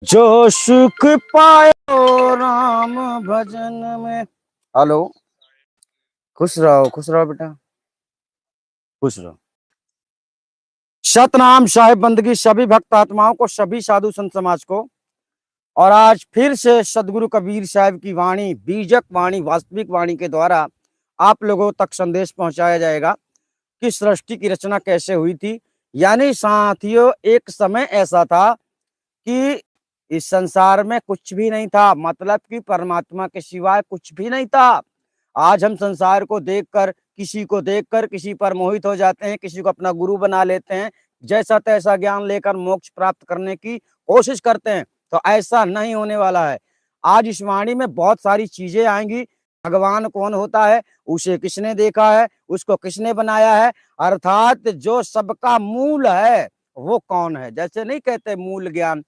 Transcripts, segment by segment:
जो सुख पायो राम भजन में। हेलो, खुश रहो बेटा, खुश रहो। सतनाम साहिब बंदगी सभी भक्त आत्माओं को, सभी साधु संत समाज को। और आज फिर से सदगुरु कबीर साहब की वाणी, बीजक वाणी, वास्तविक वाणी के द्वारा आप लोगों तक संदेश पहुंचाया जाएगा कि सृष्टि की रचना कैसे हुई थी। यानी साथियों, एक समय ऐसा था कि इस संसार में कुछ भी नहीं था, मतलब कि परमात्मा के सिवाय कुछ भी नहीं था। आज हम संसार को देखकर, किसी पर मोहित हो जाते हैं, किसी को अपना गुरु बना लेते हैं, जैसा तैसा ज्ञान लेकर मोक्ष प्राप्त करने की कोशिश करते हैं। तो ऐसा नहीं होने वाला है। आज इस वाणी में बहुत सारी चीजें आएंगी। भगवान कौन होता है, उसे किसने देखा है, उसको किसने बनाया है, अर्थात जो सबका मूल है वो कौन है। जैसे नहीं कहते मूल ज्ञान,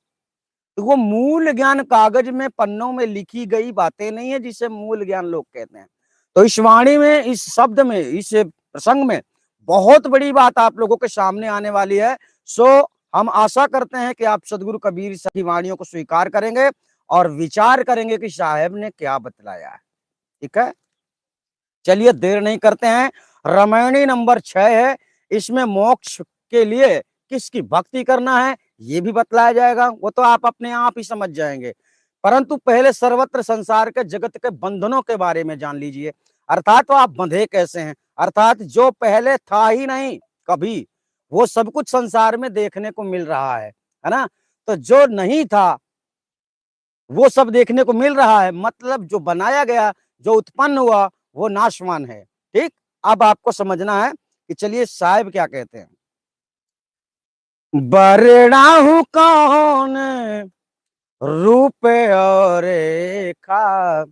तो वो मूल ज्ञान कागज में, पन्नों में लिखी गई बातें नहीं है जिसे मूल ज्ञान लोग कहते हैं। तो इस वाणी में, इस शब्द में, इस प्रसंग में बहुत बड़ी बात आप लोगों के सामने आने वाली है। सो हम आशा करते हैं कि आप सदगुरु कबीर साहब की वाणियों को स्वीकार करेंगे और विचार करेंगे कि साहब ने क्या बतलाया है। ठीक है, चलिए देर नहीं करते हैं। रामायणी नंबर 6 है। इसमें मोक्ष के लिए किसकी भक्ति करना है ये भी बतलाया जाएगा, वो तो आप अपने आप ही समझ जाएंगे। परंतु पहले सर्वत्र संसार के जगत के बंधनों के बारे में जान लीजिए। अर्थात तो आप बंधे कैसे हैं, अर्थात जो पहले था ही नहीं कभी, वो सब कुछ संसार में देखने को मिल रहा है ना। तो जो नहीं था वो सब देखने को मिल रहा है, मतलब जो बनाया गया, जो उत्पन्न हुआ वो नाशवान है। ठीक, अब आपको समझना है कि चलिए साहिब क्या कहते हैं। बरड़ा हूं कौन रूप और रेखा,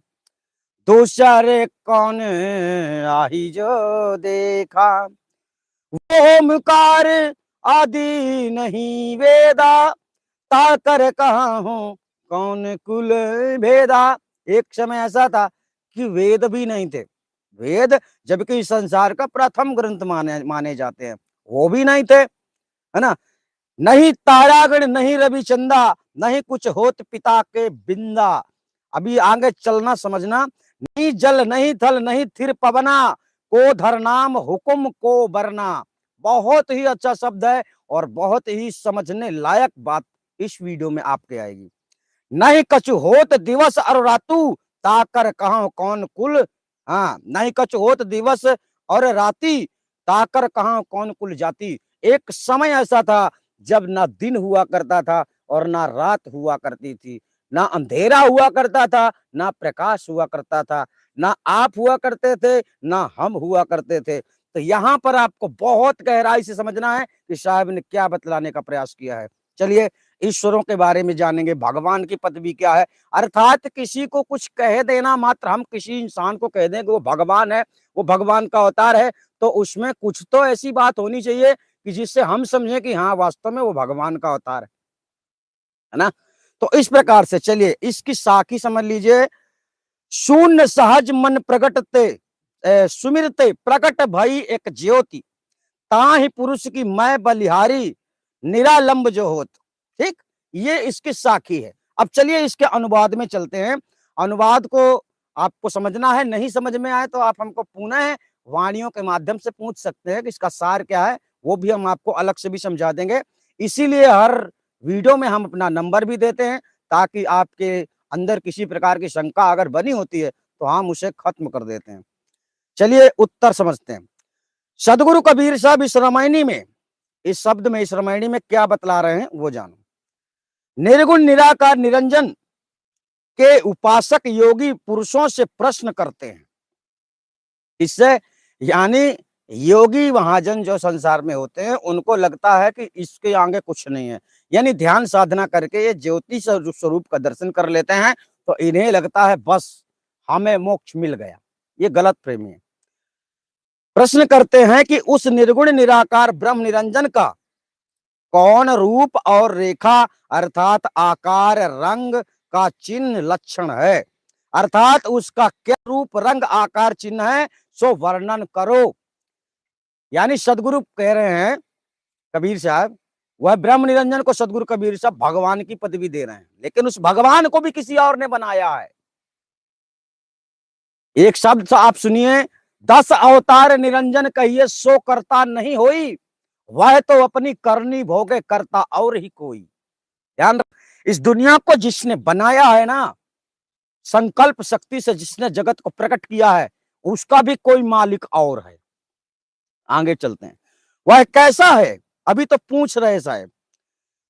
दूसरे कौन आही जो देखा, ओमकार आदि नहीं वेदा, ताकर कहा हूं कौन कुल भेदा। एक समय ऐसा था कि वेद भी नहीं थे। वेद, जबकि संसार का प्रथम ग्रंथ माने माने जाते हैं, वो भी नहीं थे, है ना। नहीं तारागण, नहीं रविचंदा, नहीं कुछ होत पिता के बिंदा। अभी आगे चलना समझना। नहीं जल, नहीं थल, नहीं थिर पवना, को धरनाम हुकुम को बरना। बहुत ही अच्छा शब्द है और बहुत ही समझने लायक बात इस वीडियो में आपके आएगी। नहीं कछु होत दिवस और रातु, ताकर कहा कौन कुल। हाँ, नहीं कछु होत दिवस और राति, ताकर कहा कौन कुल जाति। एक समय ऐसा था जब ना दिन हुआ करता था और ना रात हुआ करती थी, ना अंधेरा हुआ करता था, ना प्रकाश हुआ करता था, ना आप हुआ करते थे, ना हम हुआ करते थे। तो यहाँ पर आपको बहुत गहराई से समझना है कि साहब ने क्या बतलाने का प्रयास किया है। चलिए ईश्वरों के बारे में जानेंगे, भगवान की पदवी क्या है। अर्थात किसी को कुछ कह देना मात्र, हम किसी इंसान को कह दें कि वो भगवान है, वो भगवान का अवतार है, तो उसमें कुछ तो ऐसी बात होनी चाहिए कि जिससे हम समझें कि हाँ वास्तव में वो भगवान का अवतार है ना। तो इस प्रकार से चलिए इसकी साखी समझ लीजिए। शून्य सहज मन प्रगटते सुमिरते प्रकट भई एक ज्योति, ताहि पुरुष की मैं बलिहारी, निरालंब जो होत। ठीक, ये इसकी साखी है। अब चलिए इसके अनुवाद में चलते हैं। अनुवाद को आपको समझना है, नहीं समझ में आए तो आप हमको पुनः वाणियों के माध्यम से पूछ सकते हैं कि इसका सार क्या है, वो भी हम आपको अलग से भी समझा देंगे। इसीलिए हर वीडियो में हम अपना नंबर भी देते हैं, ताकि आपके अंदर किसी प्रकार की शंका अगर बनी होती है तो हम उसे खत्म कर देते हैं। चलिए उत्तर समझते हैं। सदगुरु कबीर साहब इस रामायणी में, इस शब्द में, इस रामायणी में क्या बतला रहे हैं वो जानो। निर्गुण निराकार निरंजन के उपासक योगी पुरुषों से प्रश्न करते हैं। इससे यानी योगी महाजन जो संसार में होते हैं उनको लगता है कि इसके आगे कुछ नहीं है, यानी ध्यान साधना करके ये ज्योति स्वरूप का दर्शन कर लेते हैं तो इन्हें लगता है बस हमें मोक्ष मिल गया। ये गलत फहमी है। प्रश्न करते हैं कि उस निर्गुण निराकार ब्रह्म निरंजन का कौन रूप और रेखा, अर्थात आकार रंग का चिन्ह लक्षण है, अर्थात उसका क्या रूप रंग आकार चिन्ह है, सो वर्णन करो। यानी सदगुरु कह रहे हैं कबीर साहब वह ब्रह्म निरंजन को सदगुरु कबीर साहब भगवान की पदवी दे रहे हैं, लेकिन उस भगवान को भी किसी और ने बनाया है। एक शब्द से आप सुनिए, 10 अवतार निरंजन कहिए सो करता नहीं होई, वह तो अपनी करनी भोगे करता और ही कोई। ध्यान रख, इस दुनिया को जिसने बनाया है ना, संकल्प शक्ति से जिसने जगत को प्रकट किया है, उसका भी कोई मालिक और है। आगे चलते हैं, वह कैसा है अभी तो पूछ रहे साहब,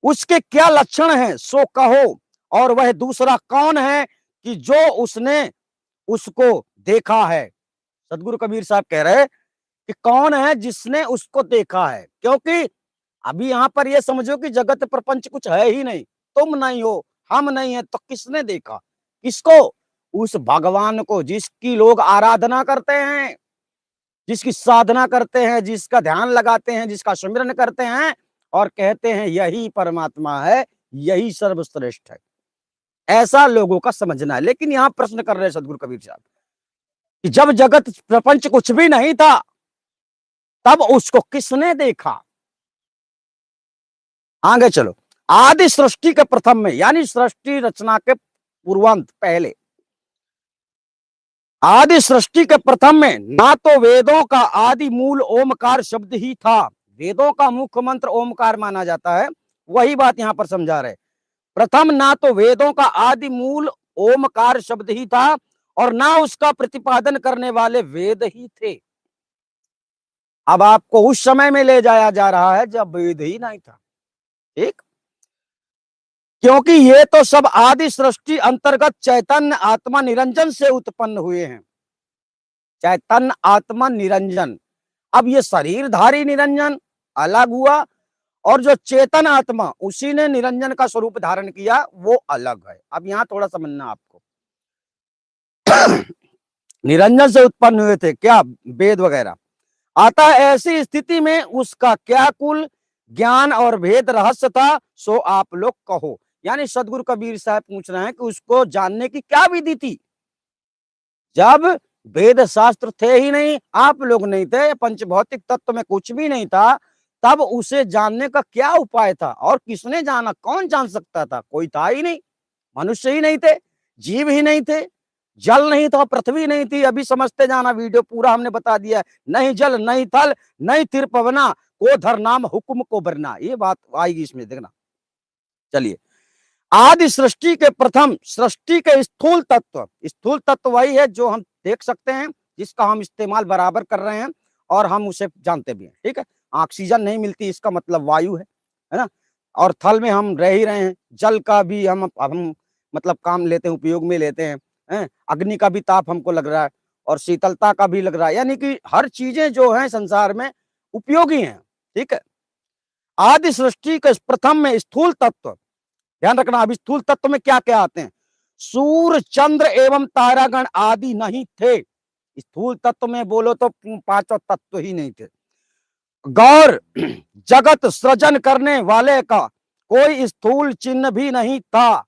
उसके क्या लक्षण हैं सो कहो, और वह दूसरा कौन है कि जो उसने उसको देखा है। सदगुरु कबीर साहब कह रहे कि कौन है जिसने उसको देखा है, क्योंकि अभी यहां पर यह समझो कि जगत प्रपंच कुछ है ही नहीं, तुम नहीं हो, हम नहीं है, तो किसने देखा? किसको? उस भगवान को जिसकी लोग आराधना करते हैं, जिसकी साधना करते हैं, जिसका ध्यान लगाते हैं, जिसका सुमिरन करते हैं और कहते हैं यही परमात्मा है, यही सर्वश्रेष्ठ है। ऐसा लोगों का समझना है। लेकिन यहां प्रश्न कर रहे हैं सदगुरु कबीर साहब कि जब जगत प्रपंच कुछ भी नहीं था, तब उसको किसने देखा? आगे चलो, आदि सृष्टि के प्रथम में, यानी सृष्टि रचना के पूर्वांत पहले, आदि सृष्टि के प्रथम में ना तो वेदों का आदि मूल ओमकार शब्द ही था। वेदों का मुख्य मंत्र ओमकार माना जाता है, वही बात यहां पर समझा रहे। प्रथम ना तो वेदों का आदि मूल ओमकार शब्द ही था, और ना उसका प्रतिपादन करने वाले वेद ही थे। अब आपको उस समय में ले जाया जा रहा है जब वेद ही नहीं था, ठीक? क्योंकि ये तो सब आदि सृष्टि अंतर्गत चैतन्य आत्मा निरंजन से उत्पन्न हुए हैं। चैतन्य आत्मा निरंजन, अब ये शरीरधारी निरंजन अलग हुआ, और जो चेतन आत्मा उसी ने निरंजन का स्वरूप धारण किया वो अलग है। अब यहां थोड़ा समझना आपको। निरंजन से उत्पन्न हुए थे क्या? वेद वगैरह। आता ऐसी स्थिति में उसका क्या कुल ज्ञान और भेद रहस्य था, सो आप लोग कहो। यानी सदगुरु कबीर साहब पूछ रहे हैं कि उसको जानने की क्या विधि थी, जब वेद शास्त्र थे ही नहीं, आप लोग नहीं थे, पंचभौतिक तत्व में कुछ भी नहीं था, तब उसे जानने का क्या उपाय था? और किसने जाना? कौन जान सकता था? कोई था ही नहीं, मनुष्य ही नहीं थे, जीव ही नहीं थे, जल नहीं था, पृथ्वी नहीं थी। अभी समझते जाना, वीडियो पूरा हमने बता दिया, नहीं जल नहीं थल नहीं तिर पवना, को धर नाम हुक्म को बरना, ये बात आएगी इसमें, देखना। चलिए, आदि सृष्टि के प्रथम, सृष्टि के स्थूल तत्व, स्थूल तत्व वही है जो हम देख सकते हैं, जिसका हम इस्तेमाल बराबर कर रहे हैं और हम उसे जानते भी हैं, ठीक है? ऑक्सीजन नहीं मिलती, इसका मतलब वायु है ना? और थल में हम रह ही रहे हैं, जल का भी हम मतलब काम लेते हैं, उपयोग में लेते हैं, अग्नि का भी ताप हमको लग रहा है और शीतलता का भी लग रहा है, यानी कि हर चीजें जो हैं संसार में उपयोगी हैं, ठीक है? आदि सृष्टि के प्रथम में स्थूल तत्व, ध्यान रखना। अब स्थूल तत्व में क्या क्या आते हैं? सूर्य चंद्र एवं तारागण आदि नहीं थे। स्थूल तत्व में बोलो तो पांचों तत्व ही नहीं थे। गौर, जगत सृजन करने वाले का कोई स्थूल चिन्ह भी नहीं था।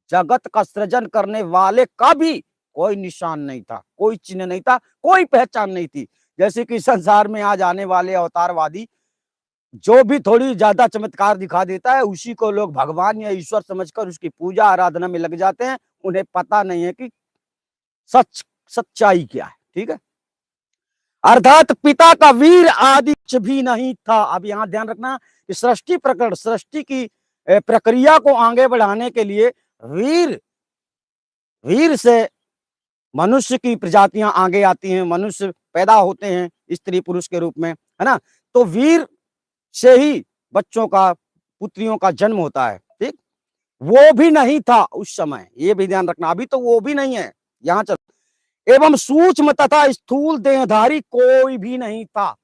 जगत का सृजन करने वाले का भी कोई निशान नहीं था, कोई चिन्ह नहीं था, कोई पहचान नहीं थी। जैसे कि संसार में आज आने वाले अवतारवादी जो भी थोड़ी ज्यादा चमत्कार दिखा देता है, उसी को लोग भगवान या ईश्वर समझकर उसकी पूजा आराधना में लग जाते हैं। उन्हें पता नहीं है कि सच्चाई क्या है, ठीक है? अर्थात पिता का वीर आदि कुछ भी नहीं था। अब यहां ध्यान रखना कि सृष्टि प्रकरण, सृष्टि की प्रक्रिया को आगे बढ़ाने के लिए वीर, वीर से मनुष्य की प्रजातियां आगे आती हैं, मनुष्य पैदा होते हैं स्त्री पुरुष के रूप में, है ना? तो वीर से ही बच्चों का, पुत्रियों का जन्म होता है, ठीक? वो भी नहीं था उस समय, ये भी ध्यान रखना। अभी तो वो भी नहीं है, यहां चल। एवं सूक्ष्म तथा स्थूल देहधारी कोई भी नहीं था।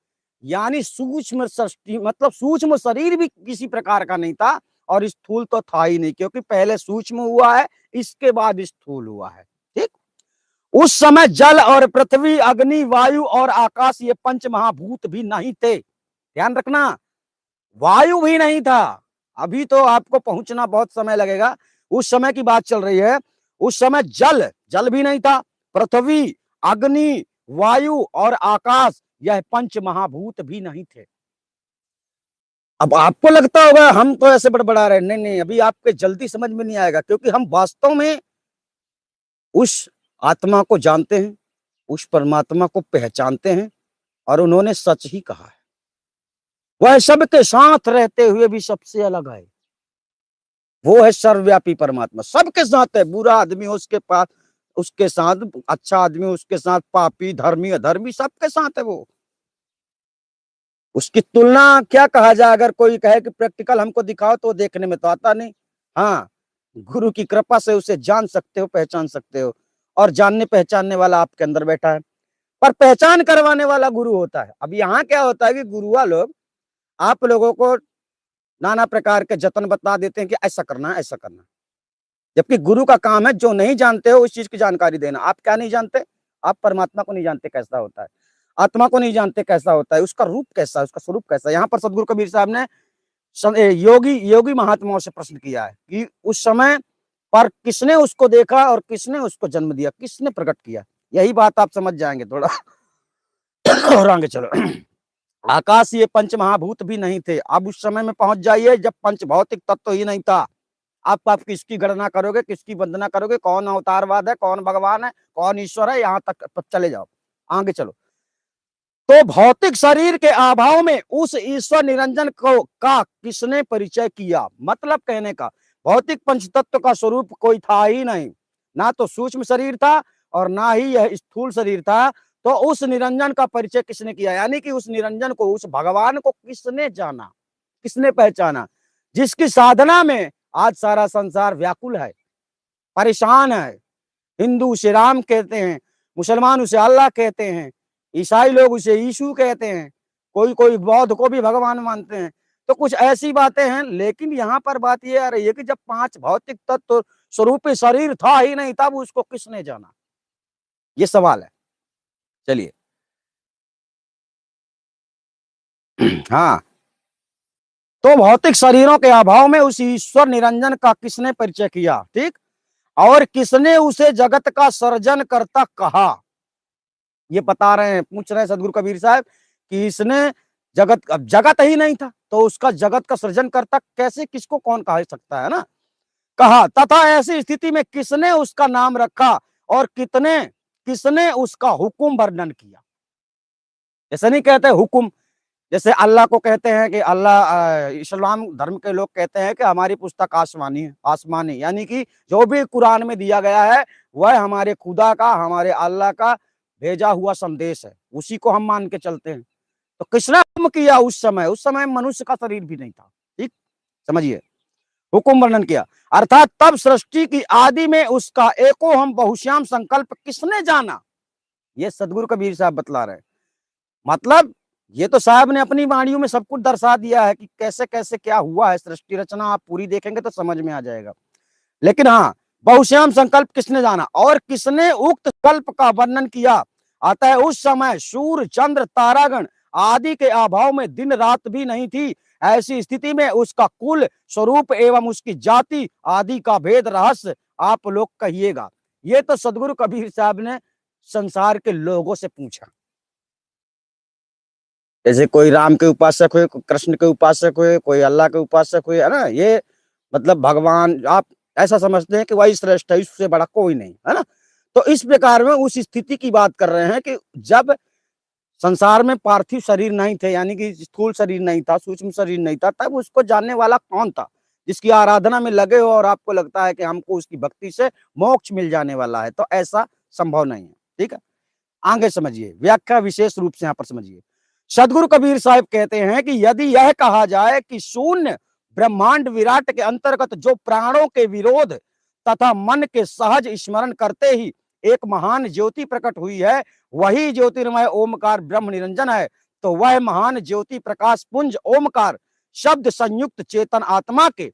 यानी सूक्ष्म सृष्टि मतलब सूक्ष्म शरीर भी किसी प्रकार का नहीं था, और स्थूल तो था ही नहीं, क्योंकि पहले सूक्ष्म हुआ है, इसके बाद स्थूल हुआ है, ठीक? उस समय जल और पृथ्वी, अग्नि, वायु और आकाश, ये पंच महाभूत भी नहीं थे। ध्यान रखना, वायु भी नहीं था। अभी तो आपको पहुंचना बहुत समय लगेगा, उस समय की बात चल रही है। उस समय जल, जल भी नहीं था, पृथ्वी, अग्नि, वायु और आकाश, यह पंच महाभूत भी नहीं थे। अब आपको लगता होगा हम तो ऐसे बड़बड़ा रहे हैं, नहीं नहीं, अभी आपके जल्दी समझ में नहीं आएगा, क्योंकि हम वास्तव में उस आत्मा को जानते हैं, उस परमात्मा को पहचानते हैं, और उन्होंने सच ही कहा है। वह सबके साथ रहते हुए भी सबसे अलग है। वो है सर्वव्यापी परमात्मा, सबके साथ है। बुरा आदमी हो उसके पास, उसके साथ अच्छा आदमी, उसके साथ पापी, धर्मी, अधर्मी, सबके साथ है वो। उसकी तुलना क्या कहा जाए, अगर कोई कहे कि प्रैक्टिकल हमको दिखाओ, तो देखने में तो आता नहीं। हाँ, गुरु की कृपा से उसे जान सकते हो, पहचान सकते हो, और जानने पहचानने वाला आपके अंदर बैठा है। पर पहचान करवाने वाला गुरु होता है। अब यहाँ क्या होता है कि गुरुआ लोग आप लोगों को नाना प्रकार के जतन बता देते हैं कि ऐसा करना है, ऐसा करना है। जबकि गुरु का काम है जो नहीं जानते हो उस चीज की जानकारी देना। आप क्या नहीं जानते? आप परमात्मा को नहीं जानते कैसा होता है, आत्मा को नहीं जानते कैसा होता है, उसका रूप कैसा है, उसका स्वरूप कैसा है। यहाँ पर सदगुरु कबीर साहब ने योगी योगी महात्माओं से प्रश्न किया है कि उस समय पर किसने उसको देखा और किसने उसको जन्म दिया, किसने प्रकट किया। यही बात आप समझ जाएंगे थोड़ा और आगे चलो। आकाश ये पंच महाभूत भी नहीं थे। अब उस समय में पहुंच जाइए जब पंच भौतिक तत्व ही नहीं था। आप किसकी गणना करोगे, किसकी वंदना करोगे, कौन अवतारवाद है, कौन भगवान है, कौन ईश्वर है, यहाँ तक चले जाओ, आगे चलो। तो भौतिक शरीर के अभाव में उस ईश्वर निरंजन को का किसने परिचय किया। मतलब कहने का, भौतिक पंच तत्व का स्वरूप कोई था ही नहीं, ना तो सूक्ष्म शरीर था और ना ही यह स्थूल शरीर था। तो उस निरंजन का परिचय किसने किया, यानी कि उस निरंजन को, उस भगवान को किसने जाना, किसने पहचाना, जिसकी साधना में आज सारा संसार व्याकुल है, परेशान है। हिंदू उसे राम कहते हैं, मुसलमान उसे अल्लाह कहते हैं, ईसाई लोग उसे यीशु कहते हैं, कोई कोई बौद्ध को भी भगवान मानते हैं। तो कुछ ऐसी बातें हैं। लेकिन यहाँ पर बात यह आ रही है कि जब पांच भौतिक तत्व स्वरूपी शरीर था ही नहीं, तब उसको किसने जाना, ये सवाल है। चलिए हाँ, तो भौतिक शरीरों के अभाव में उस ईश्वर निरंजन का किसने परिचय किया, ठीक, और किसने उसे जगत का सर्जन करता कहा। ये बता रहे हैं, पूछ रहे हैं सदगुरु कबीर साहब कि इसने जगत, अब जगत ही नहीं था तो उसका जगत का सृजन करता कैसे, किसको कौन कह सकता है ना। कहा तथा ऐसी स्थिति में किसने उसका नाम रखा और कितने किसने उसका हुक्म वर्णन किया। ऐसा नहीं कहते हुक्म, जैसे अल्लाह को कहते हैं कि अल्लाह, इस्लाम धर्म के लोग कहते हैं कि हमारी पुस्तक आसमानी है, आसमानी, यानी कि जो भी कुरान में दिया गया है वह हमारे खुदा का, हमारे अल्लाह का भेजा हुआ संदेश है, उसी को हम मान के चलते हैं। तो किसने हुक्म किया उस समय मनुष्य का शरीर भी नहीं था, ठीक, समझिए, हुक्म वर्णन किया। अर्थात तब सृष्टि की आदि में उसका एको हम बहुश्याम संकल्प किसने जाना, ये सदगुरु कबीर साहब बतला रहे हैं। मतलब ये तो साहब ने अपनी वाणियों में सब कुछ दर्शा दिया है कि कैसे कैसे क्या हुआ है सृष्टि रचना। आप पूरी देखेंगे तो समझ में आ जाएगा। लेकिन हाँ, बहुश्याम संकल्प किसने जाना और किसने उक्त कल्प का वर्णन किया। अतः उस समय सूर्य चंद्र तारागण आदि के अभाव में दिन रात भी नहीं थी। ऐसी स्थिति में उसका कुल स्वरूप एवं उसकी जाति आदि का भेद रहस्य आप लोग कहिएगा। ये तो सदगुरु कबीर साहब ने संसार के लोगों से पूछा। जैसे कोई राम के उपासक हुए, कोई कृष्ण के उपासक हुए, कोई अल्लाह के उपासक हुए, है ना। ये मतलब भगवान आप ऐसा समझते हैं कि वही श्रेष्ठ है, इससे बड़ा कोई नहीं, है ना। तो इस प्रकार में उस स्थिति की बात कर रहे हैं कि जब संसार में पार्थिव शरीर नहीं थे, यानी कि स्थूल शरीर नहीं था, सूक्ष्म शरीर नहीं था, तब उसको जानने वाला कौन था, जिसकी आराधना में लगे हो और आपको लगता है कि हमको उसकी भक्ति से मोक्ष मिल जाने वाला है। तो ऐसा संभव नहीं है, ठीक है। आगे समझिए, व्याख्या विशेष रूप से यहाँ पर समझिए। सदगुरु कबीर साहब कहते हैं कि यदि यह कहा जाए कि शून्य ब्रह्मांड विराट के अंतर्गत जो प्राणों के विरोध तथा मन के सहज स्मरण करते ही एक महान ज्योति प्रकट हुई है, वही ज्योतिर्मय ओमकार ब्रह्म निरंजन है, तो वह महान ज्योति प्रकाश पुंज ओमकार शब्द संयुक्त चेतन आत्मा के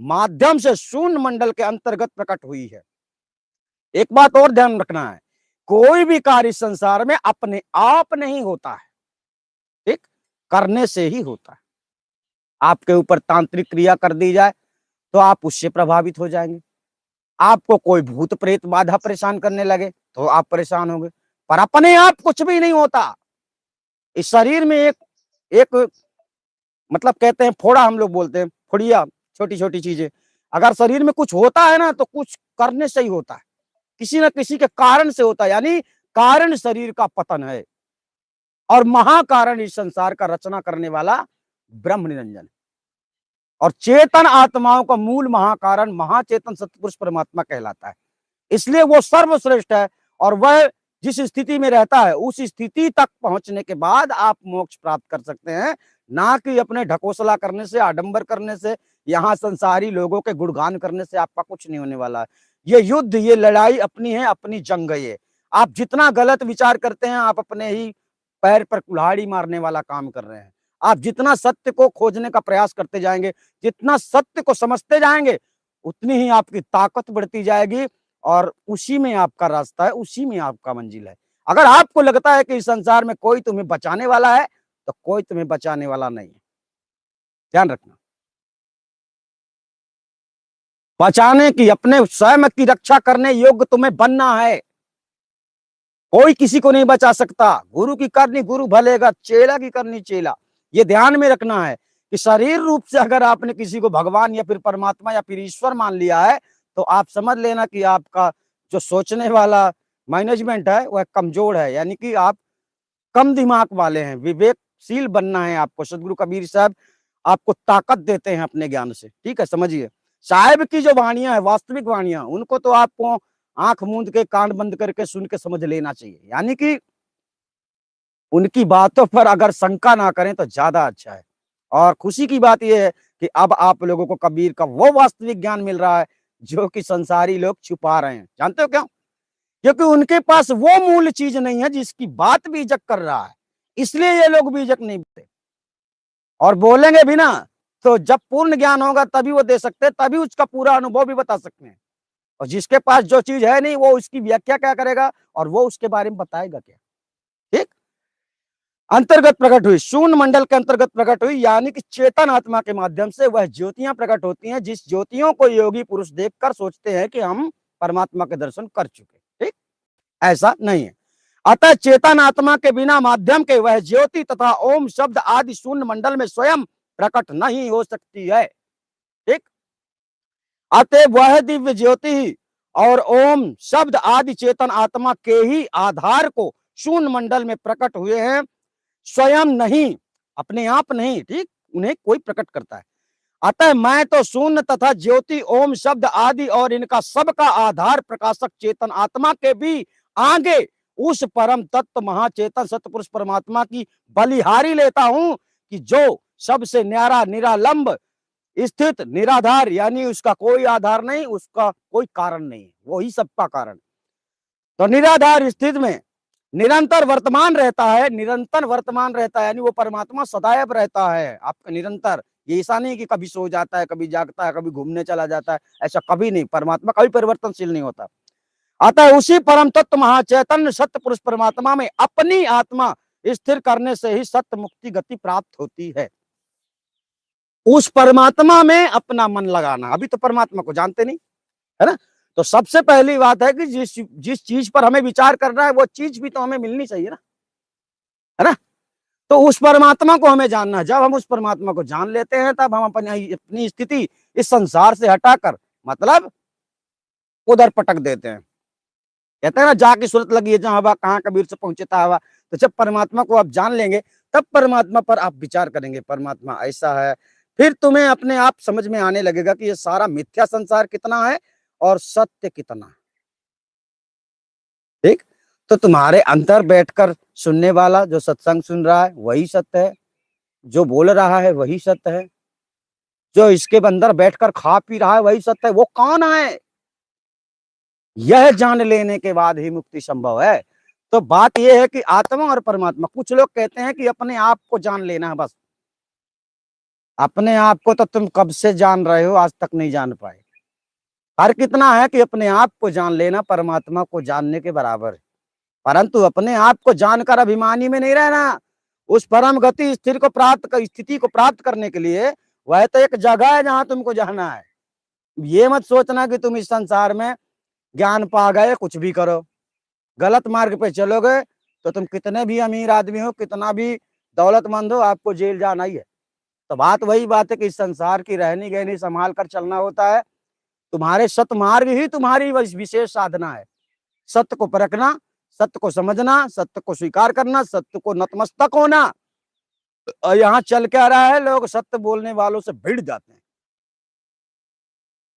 माध्यम से शून्य मंडल के अंतर्गत प्रकट हुई है। एक बात और ध्यान रखना है, कोई भी कार्य संसार में अपने आप नहीं होता है, ठीक, करने से ही होता है। आपके ऊपर तांत्रिक क्रिया कर दी जाए तो आप उससे प्रभावित हो जाएंगे। आपको कोई भूत प्रेत बाधा परेशान करने लगे तो आप परेशान होंगे, पर अपने आप कुछ भी नहीं होता। इस शरीर में एक एक मतलब कहते हैं फोड़ा, हम लोग बोलते हैं फुड़िया, छोटी छोटी चीजें। अगर शरीर में कुछ होता है ना तो कुछ करने से ही होता है, किसी न किसी के कारण से होता है, यानी कारण शरीर का पतन है और महाकारण इस संसार का रचना करने वाला ब्रह्म निरंजन। और चेतन आत्माओं का मूल महाकारण महाचेतन सतपुरुष परमात्मा कहलाता है। इसलिए वो सर्वश्रेष्ठ है और वह जिस स्थिति में रहता है उस स्थिति तक पहुंचने के बाद आप मोक्ष प्राप्त कर सकते हैं, ना कि अपने ढकोसला करने से, आडंबर करने से, यहाँ संसारी लोगों के गुणगान करने से आपका कुछ नहीं होने वाला है। ये युद्ध, ये लड़ाई अपनी है, अपनी जंग है ये। आप जितना गलत विचार करते हैं आप अपने ही पैर पर कुल्हाड़ी मारने वाला काम कर रहे हैं। आप जितना सत्य को खोजने का प्रयास करते जाएंगे, जितना सत्य को समझते जाएंगे, उतनी ही आपकी ताकत बढ़ती जाएगी और उसी में आपका रास्ता है, उसी में आपका मंजिल है। अगर आपको लगता है कि इस संसार में कोई तुम्हें बचाने वाला है तो कोई तुम्हें बचाने वाला नहीं है, ध्यान रखना। बचाने की, अपने स्वयं की रक्षा करने योग्य तुम्हें बनना है। कोई किसी को नहीं बचा सकता। गुरु की करनी गुरु भलेगा, चेला की करनी चेला। ये ध्यान में रखना है कि शरीर रूप से अगर आपने किसी को भगवान या फिर परमात्मा या फिर ईश्वर मान लिया है तो आप समझ लेना कि आपका जो सोचने वाला मैनेजमेंट है वह कमजोर है, यानी कि आप कम दिमाग वाले हैं। विवेकशील बनना है आपको। सदगुरु कबीर साहब आपको ताकत देते हैं अपने ज्ञान से, ठीक है, समझिए। साहेब की जो वाणियां है, वास्तविक वाणियां, उनको तो आपको आंख मूंद के, कान बंद करके सुन के समझ लेना चाहिए, यानी कि उनकी बातों पर अगर शंका ना करें तो ज्यादा अच्छा है। और खुशी की बात यह है कि अब आप लोगों को कबीर का वो वास्तविक ज्ञान मिल रहा है जो कि संसारी लोग छुपा रहे हैं। जानते हो क्यों? क्योंकि उनके पास वो मूल चीज नहीं है जिसकी बात बीजक कर रहा है, इसलिए ये लोग बीजक नहीं बोलते। और बोलेंगे भी ना तो जब पूर्ण ज्ञान होगा तभी वो दे सकते हैं, तभी उसका पूरा अनुभव भी बता सकते हैं। और जिसके पास जो चीज है नहीं वो उसकी व्याख्या क्या करेगा और वो उसके बारे में बताएगा क्या? ठीक। अंतर्गत प्रकट हुई, शून्य मंडल के अंतर्गत प्रकट हुई, यानी कि चेतन आत्मा के माध्यम से वह ज्योतियां प्रकट होती हैं, जिस ज्योतियों को योगी पुरुष देखकर सोचते हैं कि हम परमात्मा के दर्शन कर चुके। ठीक, ऐसा नहीं है। अतः चेतन आत्मा के बिना माध्यम के वह ज्योति तथा ओम शब्द आदि शून्य मंडल में स्वयं प्रकट नहीं हो सकती है। ठीक, अतः वह दिव्य ज्योति ही और ओम शब्द आदि चेतन आत्मा के ही आधार को शून्य मंडल में प्रकट हुए हैं, स्वयं नहीं, अपने आप नहीं। ठीक, उन्हें कोई प्रकट करता है। अतः मैं तो शून्य तथा ज्योति ओम शब्द आदि और इनका सबका आधार प्रकाशक चेतन आत्मा के भी आगे उस परम तत्व महाचेतन सतपुरुष परमात्मा की बलिहारी लेता हूं कि जो सबसे न्यारा निरालंब स्थित निराधार, यानी उसका कोई आधार नहीं, उसका कोई कारण नहीं, वही सबका कारण। तो निराधार स्थित में निरंतर वर्तमान रहता है, निरंतर वर्तमान रहता है, यानी वो परमात्मा सदैव रहता है आपका निरंतर। ये ऐसा नहीं कि कभी सो जाता है, कभी जागता है, कभी घूमने चला जाता है, ऐसा कभी नहीं। परमात्मा कभी परिवर्तनशील नहीं होता। अतः उसी परम तत्व महाचैतन्य सत्य पुरुष परमात्मा में अपनी आत्मा स्थिर करने से ही सत्य मुक्ति गति प्राप्त होती है। उस परमात्मा में अपना मन लगाना। अभी तो परमात्मा को जानते नहीं, है ना? तो सबसे पहली बात है कि जिस जिस चीज पर हमें विचार करना है वो चीज भी तो हमें मिलनी चाहिए ना, है ना? तो उस परमात्मा को हमें जानना है। जब हम उस परमात्मा को जान लेते हैं तब हम अपनी स्थिति इस संसार से हटाकर मतलब उधर पटक देते हैं। कहते हैं ना, जाके सूरत लगी है जहां हवा, कहाँ कबीर से पहुंचता हवा। तो जब परमात्मा को आप जान लेंगे तब परमात्मा पर आप विचार करेंगे, परमात्मा ऐसा है। फिर तुम्हें अपने आप समझ में आने लगेगा कि ये सारा मिथ्या संसार कितना है और सत्य कितना है। ठीक, तो तुम्हारे अंदर बैठकर सुनने वाला जो सत्संग सुन रहा है वही सत्य है, जो बोल रहा है वही सत्य है, जो इसके अंदर बैठकर खा पी रहा है वही सत्य है। वो कौन है, यह जान लेने के बाद ही मुक्ति संभव है। तो बात यह है कि आत्मा और परमात्मा, कुछ लोग कहते हैं कि अपने आप को जान लेना है बस। अपने आप को तो तुम कब से जान रहे हो, आज तक नहीं जान पाए। फर्क इतना है कि अपने आप को जान लेना परमात्मा को जानने के बराबर है, परंतु अपने आप को जानकर अभिमानी में नहीं रहना। उस परम गति स्थिर को स्थिति को प्राप्त करने के लिए वह तो एक जगह है जहां तुमको जाना है। ये मत सोचना कि तुम इस संसार में ज्ञान पा गए कुछ भी करो। गलत मार्ग पे चलोगे तो तुम कितने भी अमीर आदमी हो, कितना भी दौलतमंद हो, आपको जेल जाना ही है। तो वही बात है कि इस संसार की रहनी गहनी संभाल कर चलना होता है। तुम्हारे सतमार्ग ही तुम्हारी विशेष साधना है। सत्य को परखना, सत्य को समझना, सत्य को स्वीकार करना, सत्य को नतमस्तक होना। और यहाँ चल क्या रहा है, लोग सत्य बोलने वालों से भिड़ जाते हैं।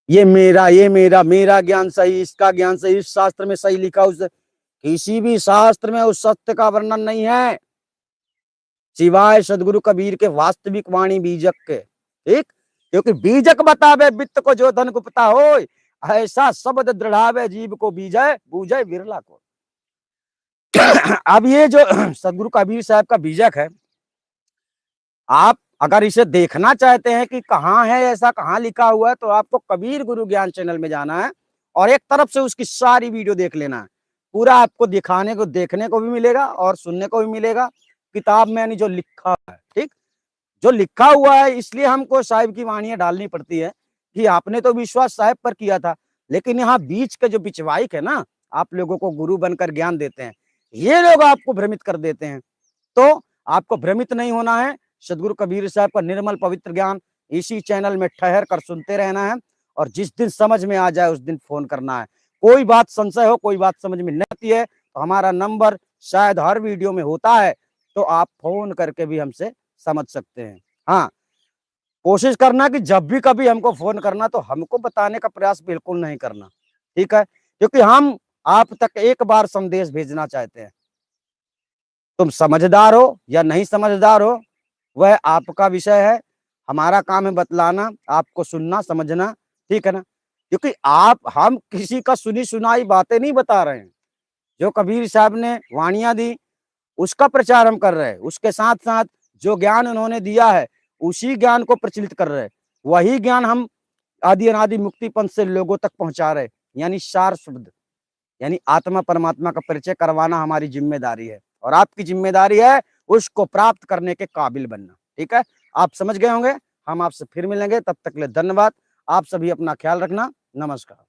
मेरा ज्ञान सही, इसका ज्ञान सही, इस शास्त्र में सही लिखा, उस किसी भी शास्त्र में उस सत्य का वर्णन नहीं है सिवाय सदगुरु कबीर के वास्तविक वाणी बीजक के। ठीक, क्योंकि बीजक बतावे वित्त को जो धन गुप्ता हो, ऐसा शब्द दृढ़ावे जीव को बीजय बूझे बिरला को। अब ये जो सदगुरु कबीर साहब का बीजक है, आप अगर इसे देखना चाहते हैं कि कहाँ है, ऐसा कहाँ लिखा हुआ है, तो आपको कबीर गुरु ज्ञान चैनल में जाना है और एक तरफ से उसकी सारी वीडियो देख लेना है। पूरा आपको दिखाने को, देखने को भी मिलेगा और सुनने को भी मिलेगा। किताब में यानी जो लिखा है, ठीक, जो लिखा हुआ है, इसलिए हमको साहिब की वाणियां डालनी पड़ती है कि आपने तो विश्वास साहिब पर किया था, लेकिन यहाँ बीच के जो बिचवाइक है ना, आप लोगों को गुरु बनकर ज्ञान देते हैं, ये लोग आपको भ्रमित कर देते हैं। तो आपको भ्रमित नहीं होना है। सदगुरु कबीर साहब का निर्मल पवित्र ज्ञान इसी चैनल में ठहर कर सुनते रहना है और जिस दिन समझ में आ जाए उस दिन फोन करना है। कोई बात संशय हो, कोई बात समझ में नहीं आती है, तो हमारा नंबर शायद हर वीडियो में होता है, तो आप फोन करके भी हमसे समझ सकते हैं। हाँ, कोशिश करना कि जब भी कभी हमको फोन करना तो हमको बताने का प्रयास बिल्कुल नहीं करना, ठीक है, क्योंकि हम आप तक एक बार संदेश भेजना चाहते हैं। तुम समझदार हो या नहीं समझदार हो, वह आपका विषय है। हमारा काम है बतलाना, आपको सुनना, समझना, ठीक है ना, क्योंकि हम किसी का सुनी सुनाई बातें नहीं बता रहे हैं। जो कबीर साहब ने वाणियां दी उसका प्रचार हम कर रहे हैं, उसके साथ साथ जो ज्ञान उन्होंने दिया है उसी ज्ञान को प्रचलित कर रहे हैं। वही ज्ञान हम आदि अनादि मुक्ति पंथ से लोगों तक पहुंचा रहे हैं। यानी सार शब्द, यानी आत्मा परमात्मा का परिचय करवाना हमारी जिम्मेदारी है और आपकी जिम्मेदारी है उसको प्राप्त करने के काबिल बनना। ठीक है, आप समझ गए होंगे। हम आपसे फिर मिलेंगे, तब तक के लिए धन्यवाद। आप सभी अपना ख्याल रखना। नमस्कार।